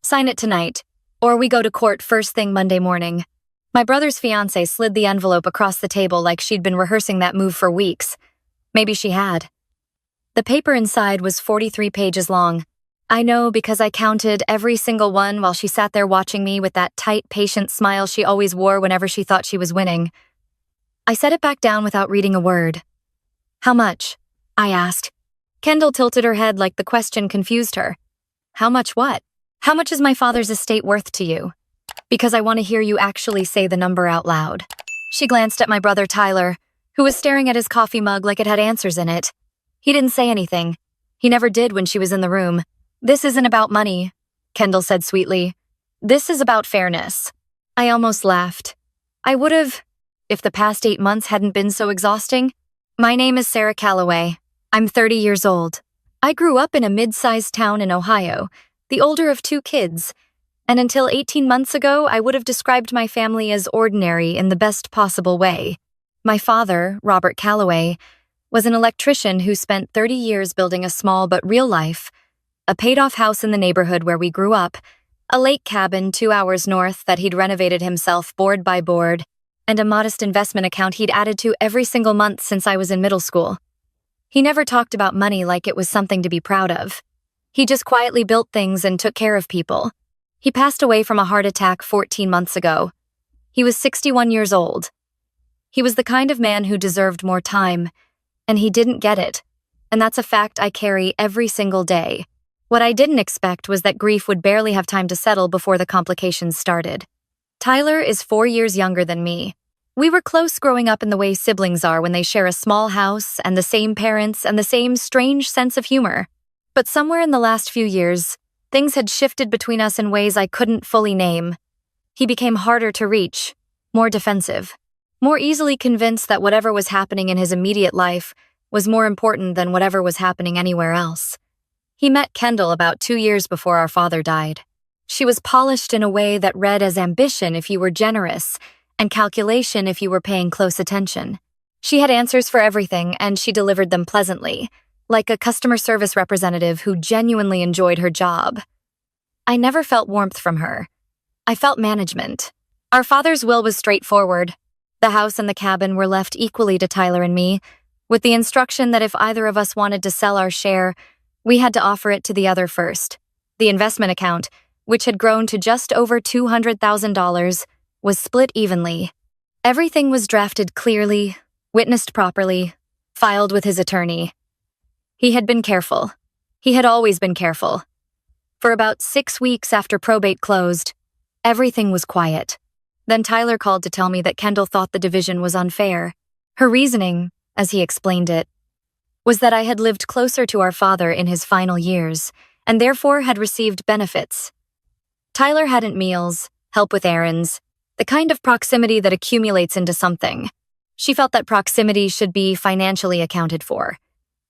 Sign it tonight, or we go to court first thing Monday morning. My brother's fiancée slid the envelope across the table like she'd been rehearsing that move for weeks. Maybe she had. The paper inside was 43 pages long. I know because I counted every single one while she sat there watching me with that tight, patient smile she always wore whenever she thought she was winning. I set it back down without reading a word. How much? I asked. Kendall tilted her head like the question confused her. How much what? How much is my father's estate worth to you? Because I want to hear you actually say the number out loud. She glanced at my brother Tyler, who was staring at his coffee mug like it had answers in it. He didn't say anything. He never did when she was in the room. This isn't about money, Kendall said sweetly. This is about fairness. I almost laughed. I would have, if the past 8 months hadn't been so exhausting. My name is Sarah Calloway. I'm 30 years old. I grew up in a mid-sized town in Ohio, the older of 2 kids, and until 18 months ago, I would have described my family as ordinary in the best possible way. My father, Robert Calloway, was an electrician who spent 30 years building a small but real life, a paid-off house in the neighborhood where we grew up, a lake cabin 2 hours north that he'd renovated himself board by board, and a modest investment account he'd added to every single month since I was in middle school. He never talked about money like it was something to be proud of. He just quietly built things and took care of people. He passed away from a heart attack 14 months ago. He was 61 years old. He was the kind of man who deserved more time, and he didn't get it, and that's a fact I carry every single day. What I didn't expect was that grief would barely have time to settle before the complications started. Tyler is 4 years younger than me. We were close growing up in the way siblings are when they share a small house and the same parents and the same strange sense of humor. But somewhere in the last few years, things had shifted between us in ways I couldn't fully name. He became harder to reach, more defensive, more easily convinced that whatever was happening in his immediate life was more important than whatever was happening anywhere else. He met Kendall about 2 years before our father died. She was polished in a way that read as ambition if you were generous, and calculation if you were paying close attention. She had answers for everything, and she delivered them pleasantly, like a customer service representative who genuinely enjoyed her job. I never felt warmth from her. I felt management. Our father's will was straightforward. The house and the cabin were left equally to Tyler and me, with the instruction that if either of us wanted to sell our share, we had to offer it to the other first. The investment account, which had grown to just over $200,000, was split evenly. Everything was drafted clearly, witnessed properly, filed with his attorney. He had been careful. He had always been careful. For about 6 weeks after probate closed, everything was quiet. Then Tyler called to tell me that Kendall thought the division was unfair. Her reasoning, as he explained it, was that I had lived closer to our father in his final years, and therefore had received benefits. Tyler hadn't meals, help with errands, the kind of proximity that accumulates into something. She felt that proximity should be financially accounted for.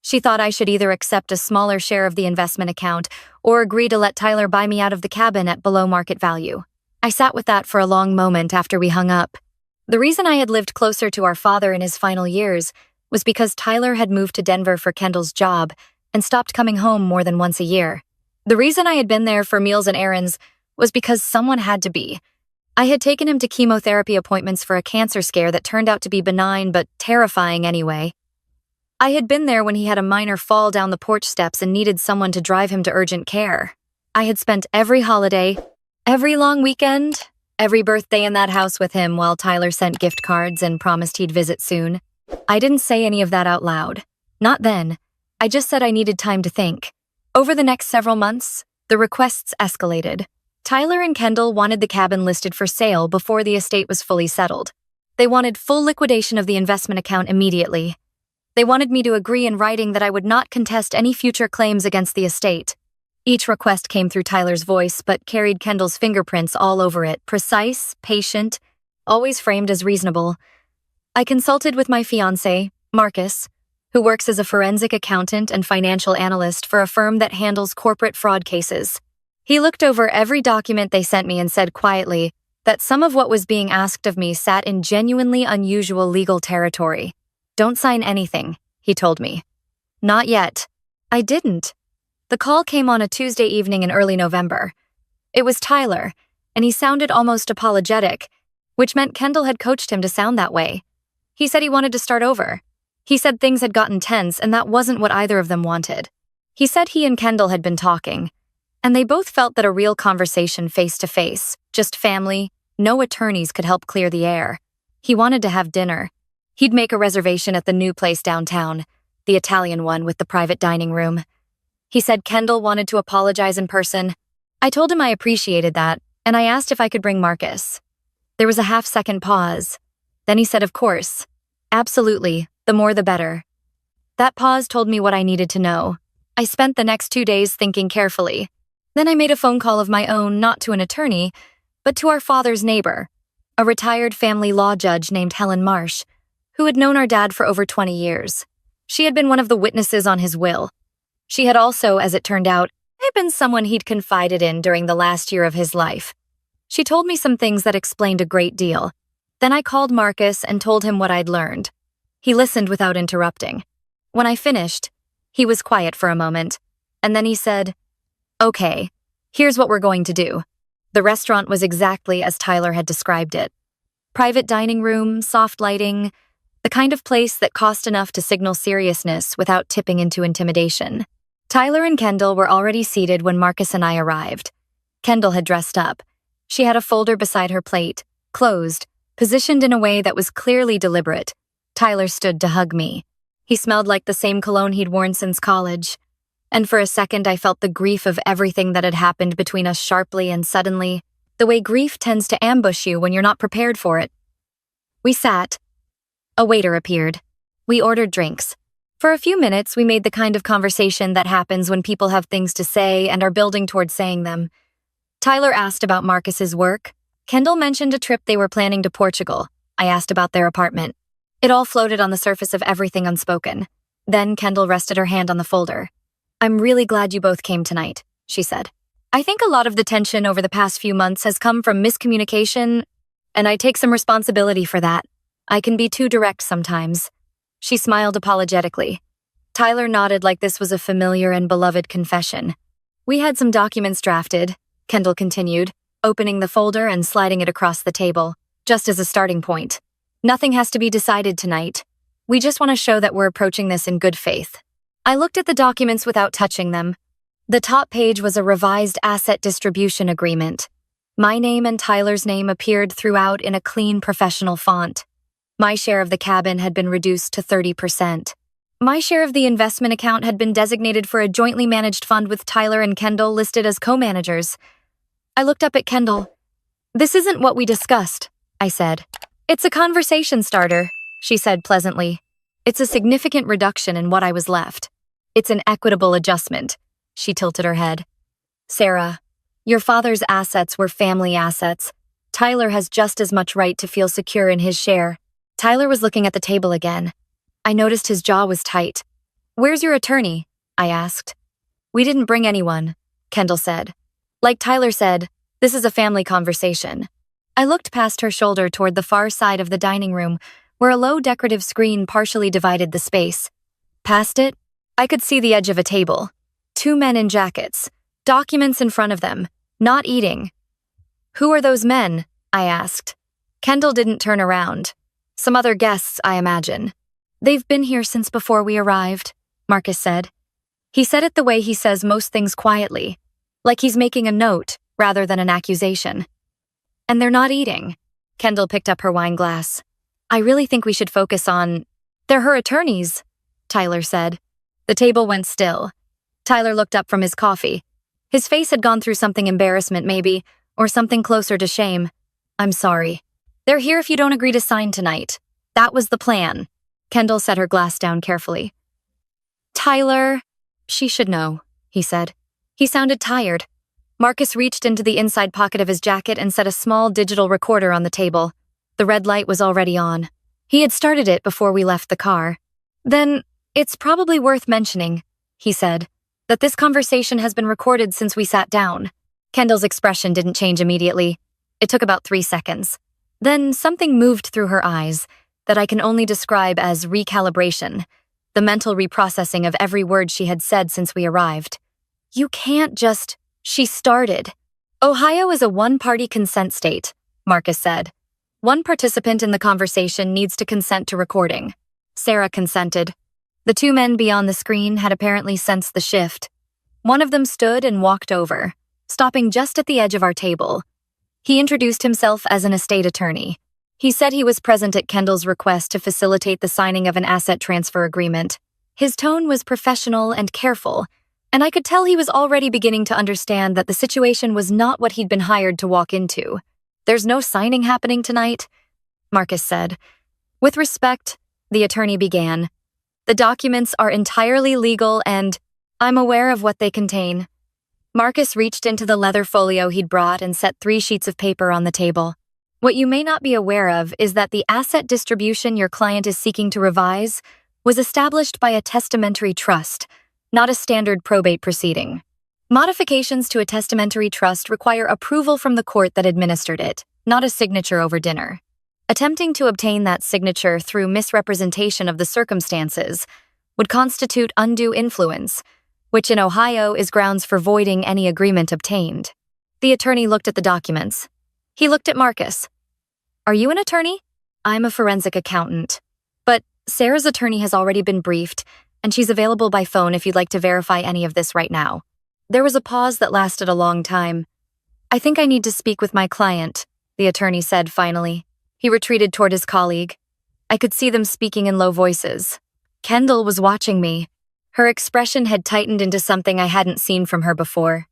She thought I should either accept a smaller share of the investment account or agree to let Tyler buy me out of the cabin at below market value. I sat with that for a long moment after we hung up. The reason I had lived closer to our father in his final years was because Tyler had moved to Denver for Kendall's job and stopped coming home more than once a year. The reason I had been there for meals and errands was because someone had to be. I had taken him to chemotherapy appointments for a cancer scare that turned out to be benign but terrifying anyway. I had been there when he had a minor fall down the porch steps and needed someone to drive him to urgent care. I had spent every holiday, every long weekend, every birthday in that house with him while Tyler sent gift cards and promised he'd visit soon. I didn't say any of that out loud. Not then. I just said I needed time to think. Over the next several months, the requests escalated. Tyler and Kendall wanted the cabin listed for sale before the estate was fully settled. They wanted full liquidation of the investment account immediately. They wanted me to agree in writing that I would not contest any future claims against the estate. Each request came through Tyler's voice but carried Kendall's fingerprints all over it, precise, patient, always framed as reasonable. I consulted with my fiancé, Marcus, who works as a forensic accountant and financial analyst for a firm that handles corporate fraud cases. He looked over every document they sent me and said quietly that some of what was being asked of me sat in genuinely unusual legal territory. Don't sign anything, he told me. Not yet. I didn't. The call came on a Tuesday evening in early November. It was Tyler, and he sounded almost apologetic, which meant Kendall had coached him to sound that way. He said he wanted to start over. He said things had gotten tense, and that wasn't what either of them wanted. He said he and Kendall had been talking, and they both felt that a real conversation face-to-face, just family, no attorneys could help clear the air. He wanted to have dinner. He'd make a reservation at the new place downtown, the Italian one with the private dining room. He said Kendall wanted to apologize in person. I told him I appreciated that, and I asked if I could bring Marcus. There was a half-second pause. Then he said, of course. Absolutely, the more the better. That pause told me what I needed to know. I spent the next 2 days thinking carefully. Then I made a phone call of my own, not to an attorney, but to our father's neighbor, a retired family law judge named Helen Marsh, who had known our dad for over 20 years. She had been one of the witnesses on his will. She had also, as it turned out, been someone he'd confided in during the last year of his life. She told me some things that explained a great deal. Then I called Marcus and told him what I'd learned. He listened without interrupting. When I finished, he was quiet for a moment, and then he said, "Okay, here's what we're going to do." The restaurant was exactly as Tyler had described it. Private dining room, soft lighting, the kind of place that cost enough to signal seriousness without tipping into intimidation. Tyler and Kendall were already seated when Marcus and I arrived. Kendall had dressed up. She had a folder beside her plate, closed, positioned in a way that was clearly deliberate. Tyler stood to hug me. He smelled like the same cologne he'd worn since college. And for a second I felt the grief of everything that had happened between us sharply and suddenly, the way grief tends to ambush you when you're not prepared for it. We sat. A waiter appeared. We ordered drinks. For a few minutes, we made the kind of conversation that happens when people have things to say and are building towards saying them. Tyler asked about Marcus's work. Kendall mentioned a trip they were planning to Portugal. I asked about their apartment. It all floated on the surface of everything unspoken. Then Kendall rested her hand on the folder. "I'm really glad you both came tonight," she said. "I think a lot of the tension over the past few months has come from miscommunication, and I take some responsibility for that. I can be too direct sometimes." She smiled apologetically. Tyler nodded like this was a familiar and beloved confession. "We had some documents drafted," Kendall continued, opening the folder and sliding it across the table, "just as a starting point. Nothing has to be decided tonight. We just want to show that we're approaching this in good faith." I looked at the documents without touching them. The top page was a revised asset distribution agreement. My name and Tyler's name appeared throughout in a clean professional font. My share of the cabin had been reduced to 30%. My share of the investment account had been designated for a jointly managed fund with Tyler and Kendall listed as co-managers. I looked up at Kendall. "This isn't what we discussed," I said. "It's a conversation starter," she said pleasantly. "It's a significant reduction in what I was left. It's an equitable adjustment." She tilted her head. "Sarah, your father's assets were family assets. Tyler has just as much right to feel secure in his share." Tyler was looking at the table again. I noticed his jaw was tight. "Where's your attorney?" I asked. "We didn't bring anyone," Kendall said. Like Tyler said, this is a family conversation. I looked past her shoulder toward the far side of the dining room, where a low decorative screen partially divided the space. Past it, I could see the edge of a table. 2 men in jackets, documents in front of them, not eating. "Who are those men?" I asked. Kendall didn't turn around. "Some other guests, I imagine." "They've been here since before we arrived," Marcus said. He said it the way he says most things quietly, like he's making a note rather than an accusation. "And they're not eating." Kendall picked up her wine glass. "I really think we should focus on—" "They're her attorneys," Tyler said. The table went still. Tyler looked up from his coffee. His face had gone through something embarrassment maybe, or something closer to shame. "I'm sorry. They're here if you don't agree to sign tonight. That was the plan." Kendall set her glass down carefully. "Tyler, she should know," he said. He sounded tired. Marcus reached into the inside pocket of his jacket and set a small digital recorder on the table. The red light was already on. He had started it before we left the car. "Then, it's probably worth mentioning," he said, "that this conversation has been recorded since we sat down." Kendall's expression didn't change immediately. It took about 3 seconds. Then something moved through her eyes that I can only describe as recalibration, the mental reprocessing of every word she had said since we arrived. "You can't just—" she started. Ohio is a one-party consent state, Marcus said. One participant in the conversation needs to consent to recording. Sarah consented. The two men beyond the screen had apparently sensed the shift. One of them stood and walked over, stopping just at the edge of our table. He introduced himself as an estate attorney. He said he was present at Kendall's request to facilitate the signing of an asset transfer agreement. His tone was professional and careful, and I could tell he was already beginning to understand that the situation was not what he'd been hired to walk into. "There's no signing happening tonight," Marcus said. "With respect," the attorney began, "the documents are entirely legal and I'm aware of what they contain." Marcus reached into the leather folio he'd brought and set 3 sheets of paper on the table. "What you may not be aware of is that the asset distribution your client is seeking to revise was established by a testamentary trust, not a standard probate proceeding. Modifications to a testamentary trust require approval from the court that administered it, not a signature over dinner. Attempting to obtain that signature through misrepresentation of the circumstances would constitute undue influence, which in Ohio is grounds for voiding any agreement obtained." The attorney looked at the documents. He looked at Marcus. "Are you an attorney?" "I'm a forensic accountant. But Sarah's attorney has already been briefed, and she's available by phone if you'd like to verify any of this right now." There was a pause that lasted a long time. "I think I need to speak with my client," the attorney said finally. He retreated toward his colleague. I could see them speaking in low voices. Kendall was watching me. Her expression had tightened into something I hadn't seen from her before.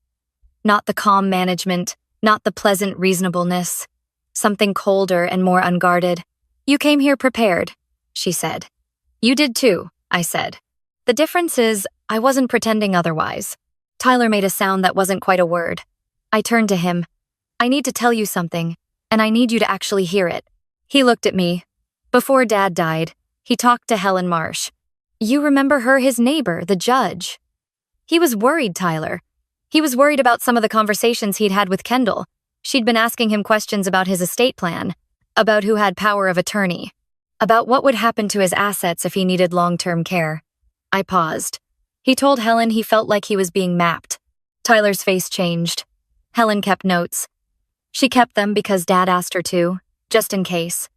Not the calm management, not the pleasant reasonableness. Something colder and more unguarded. "You came here prepared," she said. "You did too," I said. "The difference is, I wasn't pretending otherwise." Tyler made a sound that wasn't quite a word. I turned to him. "I need to tell you something, and I need you to actually hear it." He looked at me. "Before Dad died, he talked to Helen Marsh. You remember her, his neighbor, the judge?" He was worried, Tyler. He was worried about some of the conversations he'd had with Kendall. She'd been asking him questions about his estate plan, about who had power of attorney, about what would happen to his assets if he needed long-term care. I paused. He told Helen he felt like he was being mapped. Tyler's face changed. Helen kept notes. She kept them because Dad asked her to, just in case.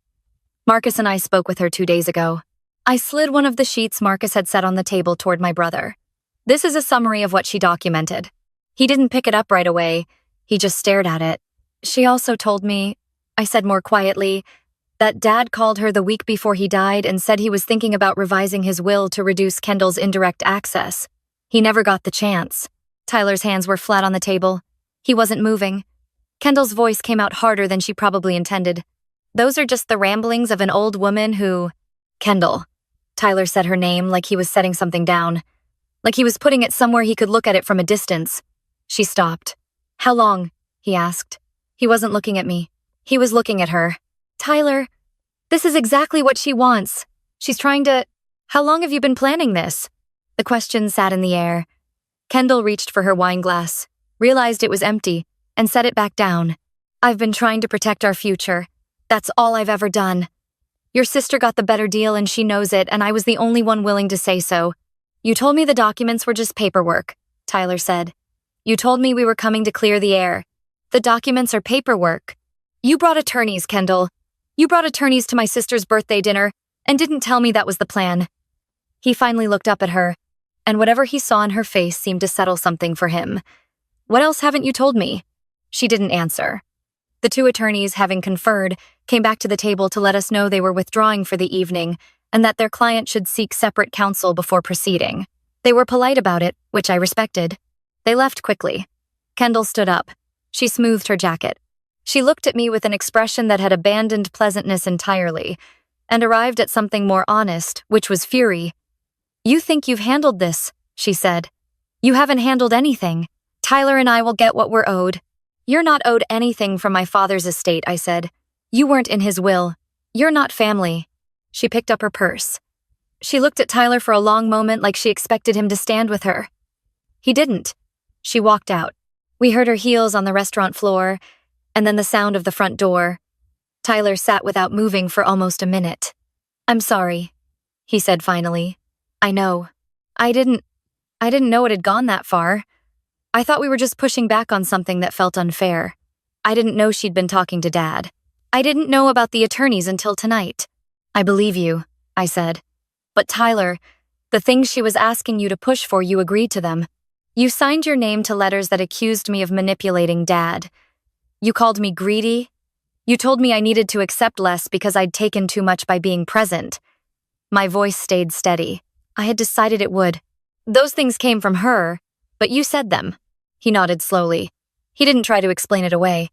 Marcus and I spoke with her 2 days ago. I slid one of the sheets Marcus had set on the table toward my brother. This is a summary of what she documented. He didn't pick it up right away. He just stared at it. "She also told me," I said more quietly, "that Dad called her the week before he died and said he was thinking about revising his will to reduce Kendall's indirect access. He never got the chance." Tyler's hands were flat on the table. He wasn't moving. Kendall's voice came out harder than she probably intended. "Those are just the ramblings of an old woman who—" "Kendall." Tyler said her name like he was setting something down, like he was putting it somewhere he could look at it from a distance. She stopped. "How long?" he asked. He wasn't looking at me. He was looking at her. "Tyler, this is exactly what she wants. She's trying to— How long have you been planning this?" The question sat in the air. Kendall reached for her wine glass, realized it was empty, and set it back down. "I've been trying to protect our future. That's all I've ever done. Your sister got the better deal and she knows it, and I was the only one willing to say so. You told me the documents were just paperwork," Tyler said. "You told me we were coming to clear the air. The documents are paperwork. You brought attorneys, Kendall. You brought attorneys to my sister's birthday dinner and didn't tell me that was the plan." He finally looked up at her, and whatever he saw in her face seemed to settle something for him. "What else haven't you told me?" She didn't answer. The 2 attorneys, having conferred, came back to the table to let us know they were withdrawing for the evening and that their client should seek separate counsel before proceeding. They were polite about it, which I respected. They left quickly. Kendall stood up. She smoothed her jacket. She looked at me with an expression that had abandoned pleasantness entirely and arrived at something more honest, which was fury. "You think you've handled this," she said. "You haven't handled anything. Tyler and I will get what we're owed." "You're not owed anything from my father's estate," I said. "You weren't in his will. You're not family." She picked up her purse. She looked at Tyler for a long moment like she expected him to stand with her. He didn't. She walked out. We heard her heels on the restaurant floor, and then the sound of the front door. Tyler sat without moving for almost a minute. "I'm sorry," he said finally. "I know. I didn't know it had gone that far. I thought we were just pushing back on something that felt unfair. I didn't know she'd been talking to Dad. I didn't know about the attorneys until tonight. I believe you, I said. But Tyler, the things she was asking you to push for, you agreed to them. You signed your name to letters that accused me of manipulating Dad. You called me greedy. You told me I needed to accept less because I'd taken too much by being present. My voice stayed steady. I had decided it would. Those things came from her, but you said them. He nodded slowly. He didn't try to explain it away.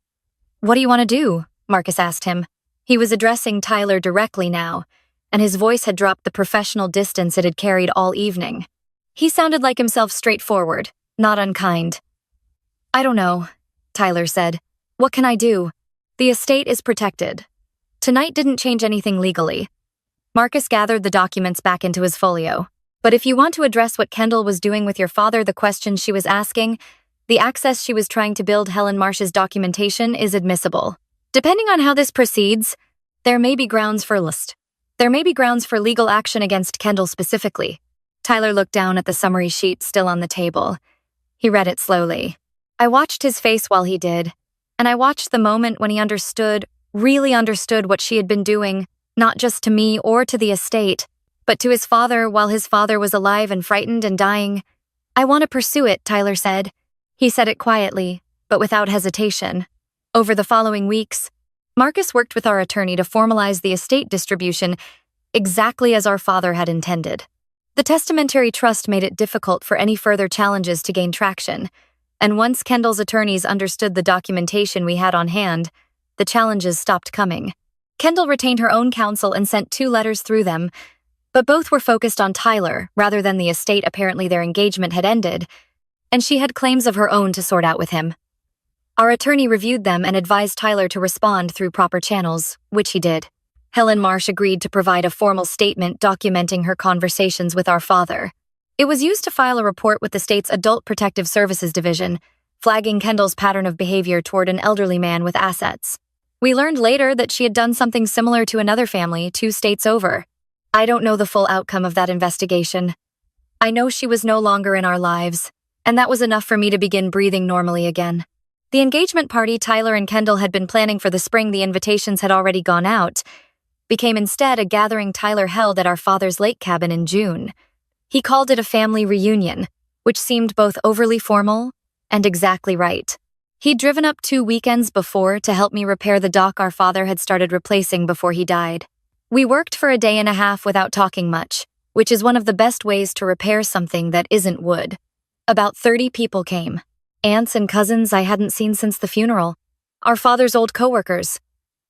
What do you want to do? Marcus asked him. He was addressing Tyler directly now, and his voice had dropped the professional distance it had carried all evening. He sounded like himself, straightforward, not unkind. I don't know, Tyler said. What can I do? The estate is protected. Tonight didn't change anything legally. Marcus gathered the documents back into his folio. But if you want to address what Kendall was doing with your father, the questions she was asking, the access she was trying to build Helen Marsh's documentation is admissible. Depending on how this proceeds, there may be grounds for legal action against Kendall specifically. Tyler looked down at the summary sheet still on the table. He read it slowly. I watched his face while he did, and I watched the moment when he really understood what she had been doing, not just to me or to the estate, but to his father while his father was alive and frightened and dying. I want to pursue it, Tyler said. He said it quietly, but without hesitation. Over the following weeks, Marcus worked with our attorney to formalize the estate distribution exactly as our father had intended. The testamentary trust made it difficult for any further challenges to gain traction, and once Kendall's attorneys understood the documentation we had on hand, the challenges stopped coming. Kendall retained her own counsel and sent 2 letters through them, but both were focused on Tyler rather than the estate. Apparently their engagement had ended, and she had claims of her own to sort out with him. Our attorney reviewed them and advised Tyler to respond through proper channels, which he did. Helen Marsh agreed to provide a formal statement documenting her conversations with our father. It was used to file a report with the state's Adult Protective Services Division, flagging Kendall's pattern of behavior toward an elderly man with assets. We learned later that she had done something similar to another family 2 states over. I don't know the full outcome of that investigation. I know she was no longer in our lives, and that was enough for me to begin breathing normally again. The engagement party Tyler and Kendall had been planning for the spring, the invitations had already gone out, became instead a gathering Tyler held at our father's lake cabin in June. He called it a family reunion, which seemed both overly formal and exactly right. He'd driven up 2 weekends before to help me repair the dock our father had started replacing before he died. We worked for a day and a half without talking much, which is one of the best ways to repair something that isn't wood. About 30 people came. Aunts and cousins I hadn't seen since the funeral. Our father's old coworkers.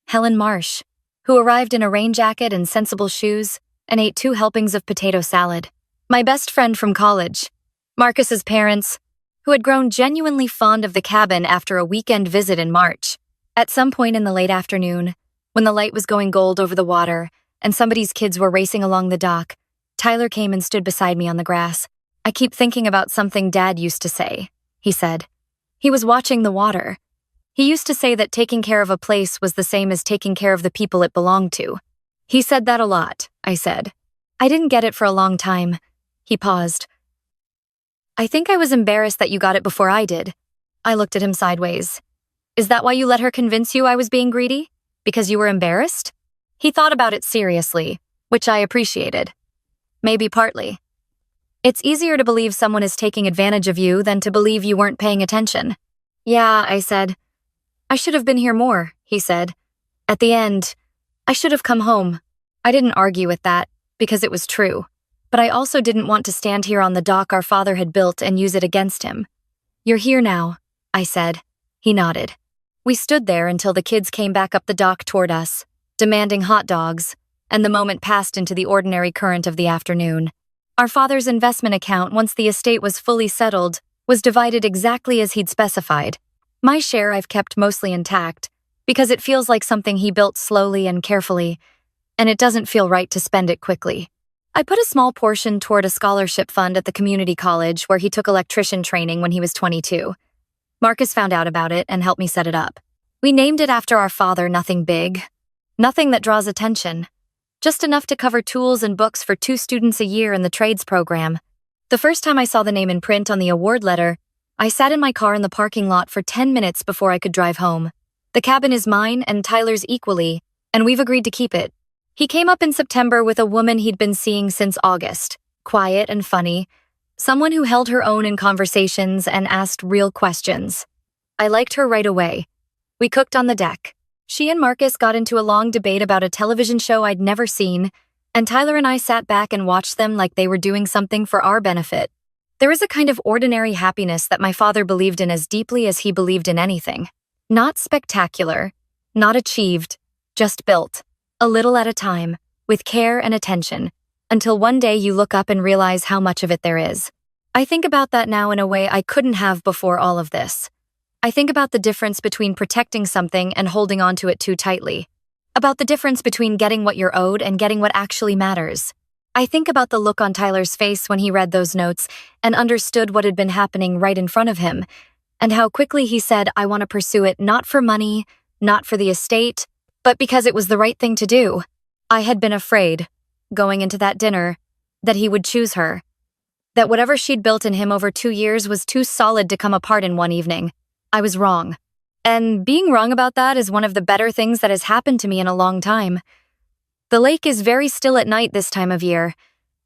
Helen Marsh, who arrived in a rain jacket and sensible shoes and ate 2 helpings of potato salad. My best friend from college. Marcus's parents, who had grown genuinely fond of the cabin after a weekend visit in March. At some point in the late afternoon, when the light was going gold over the water and somebody's kids were racing along the dock, Tyler came and stood beside me on the grass. I keep thinking about something Dad used to say, he said. He was watching the water. He used to say that taking care of a place was the same as taking care of the people it belonged to. He said that a lot, I said. I didn't get it for a long time. He paused. I think I was embarrassed that you got it before I did. I looked at him sideways. Is that why you let her convince you I was being greedy? Because you were embarrassed? He thought about it seriously, which I appreciated. Maybe partly. It's easier to believe someone is taking advantage of you than to believe you weren't paying attention. Yeah, I said. I should have been here more, he said. At the end, I should have come home. I didn't argue with that, because it was true. But I also didn't want to stand here on the dock our father had built and use it against him. You're here now, I said. He nodded. We stood there until the kids came back up the dock toward us, demanding hot dogs, and the moment passed into the ordinary current of the afternoon. Our father's investment account, once the estate was fully settled, was divided exactly as he'd specified. My share I've kept mostly intact, because it feels like something he built slowly and carefully, and it doesn't feel right to spend it quickly. I put a small portion toward a scholarship fund at the community college where he took electrician training when he was 22. Marcus found out about it and helped me set it up. We named it after our father, nothing big. Nothing that draws attention. Just enough to cover tools and books for 2 students a year in the trades program. The first time I saw the name in print on the award letter, I sat in my car in the parking lot for 10 minutes before I could drive home. The cabin is mine and Tyler's equally, and we've agreed to keep it. He came up in September with a woman he'd been seeing since August, quiet and funny, someone who held her own in conversations and asked real questions. I liked her right away. We cooked on the deck. She and Marcus got into a long debate about a television show I'd never seen, and Tyler and I sat back and watched them like they were doing something for our benefit. There is a kind of ordinary happiness that my father believed in as deeply as he believed in anything. Not spectacular, not achieved, just built, a little at a time, with care and attention, until one day you look up and realize how much of it there is. I think about that now in a way I couldn't have before all of this. I think about the difference between protecting something and holding on to it too tightly. About the difference between getting what you're owed and getting what actually matters. I think about the look on Tyler's face when he read those notes and understood what had been happening right in front of him, and how quickly he said, I want to pursue it not for money, not for the estate, but because it was the right thing to do. I had been afraid, going into that dinner, that he would choose her. That whatever she'd built in him over 2 years was too solid to come apart in one evening. I was wrong. And being wrong about that is one of the better things that has happened to me in a long time. The lake is very still at night this time of year.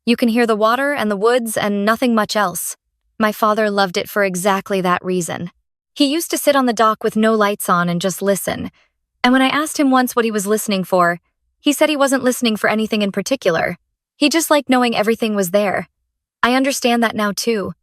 You can hear the water and the woods and nothing much else. My father loved it for exactly that reason. He used to sit on the dock with no lights on and just listen. And when I asked him once what he was listening for, he said he wasn't listening for anything in particular. He just liked knowing everything was there. I understand that now too.